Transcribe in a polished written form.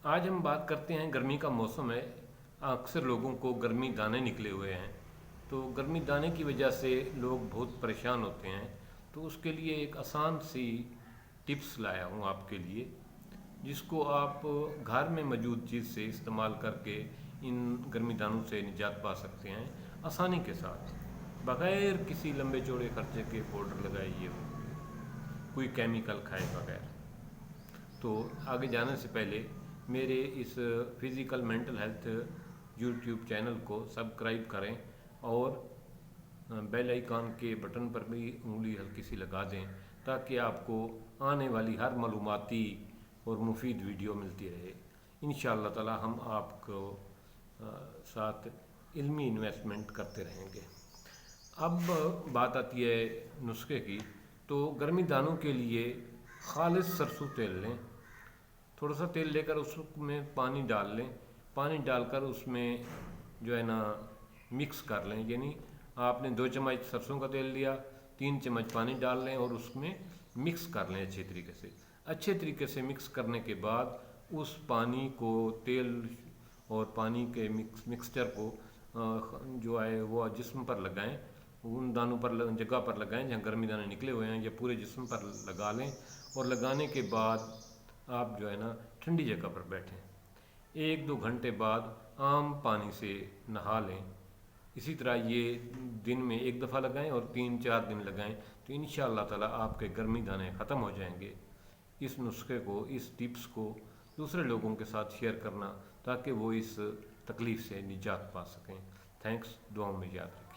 آج ہم بات کرتے ہیں، گرمی کا موسم ہے، اکثر لوگوں کو گرمی دانے نکلے ہوئے ہیں، تو گرمی دانے کی وجہ سے لوگ بہت پریشان ہوتے ہیں۔ تو اس کے لیے ایک آسان سی ٹپس لایا ہوں آپ کے لیے، جس کو آپ گھر میں موجود چیز سے استعمال کر کے ان گرمی دانوں سے نجات پا سکتے ہیں آسانی کے ساتھ، بغیر کسی لمبے چوڑے خرچے کے پاؤڈر لگائے ہوئے، کوئی کیمیکل کھائے بغیر۔ تو آگے جانے سے پہلے میرے اس physical mental health YouTube channel کو سبسکرائب کریں اور بیل آئیکن کے بٹن پر بھی انگلی ہلکی سی لگا دیں، تاکہ آپ کو آنے والی ہر معلوماتی اور مفید ویڈیو ملتی رہے۔ انشاءاللہ تعالی ہم آپ کو ساتھ علمی انویسٹمنٹ کرتے رہیں گے۔ اب بات آتی ہے نسخے کی، تو گرمی دانوں کے لیے خالص سرسوں تیل لیں، تھوڑا سا تیل لے کر اس میں پانی ڈال لیں، پانی ڈال کر اس میں جو ہے نا مکس کر لیں، یعنی آپ نے 2 چمچ سرسوں کا تیل لیا، 3 چمچ پانی ڈال لیں اور اس میں مکس کر لیں اچھے طریقے سے مکس کرنے کے بعد اس پانی کو، تیل اور پانی کے مکسچر کو جو ہے وہ جسم پر لگائیں، ان دانوں پر جگہ پر لگائیں جہاں گرمی دانے نکلے ہوئے ہیں، یا پورے جسم پر لگا لیں، اور لگانے کے بعد آپ جو ہے نا ٹھنڈی جگہ پر بیٹھیں، 1-2 گھنٹے بعد عام پانی سے نہا لیں۔ اسی طرح یہ دن میں 1 دفعہ لگائیں اور 3-4 دن لگائیں، تو انشاءاللہ تعالی آپ کے گرمی دانے ختم ہو جائیں گے۔ اس نسخے کو، اس ٹپس کو دوسرے لوگوں کے ساتھ شیئر کرنا، تاکہ وہ اس تکلیف سے نجات پا سکیں۔ تھینکس، دعاؤں میں یاد رکھیں۔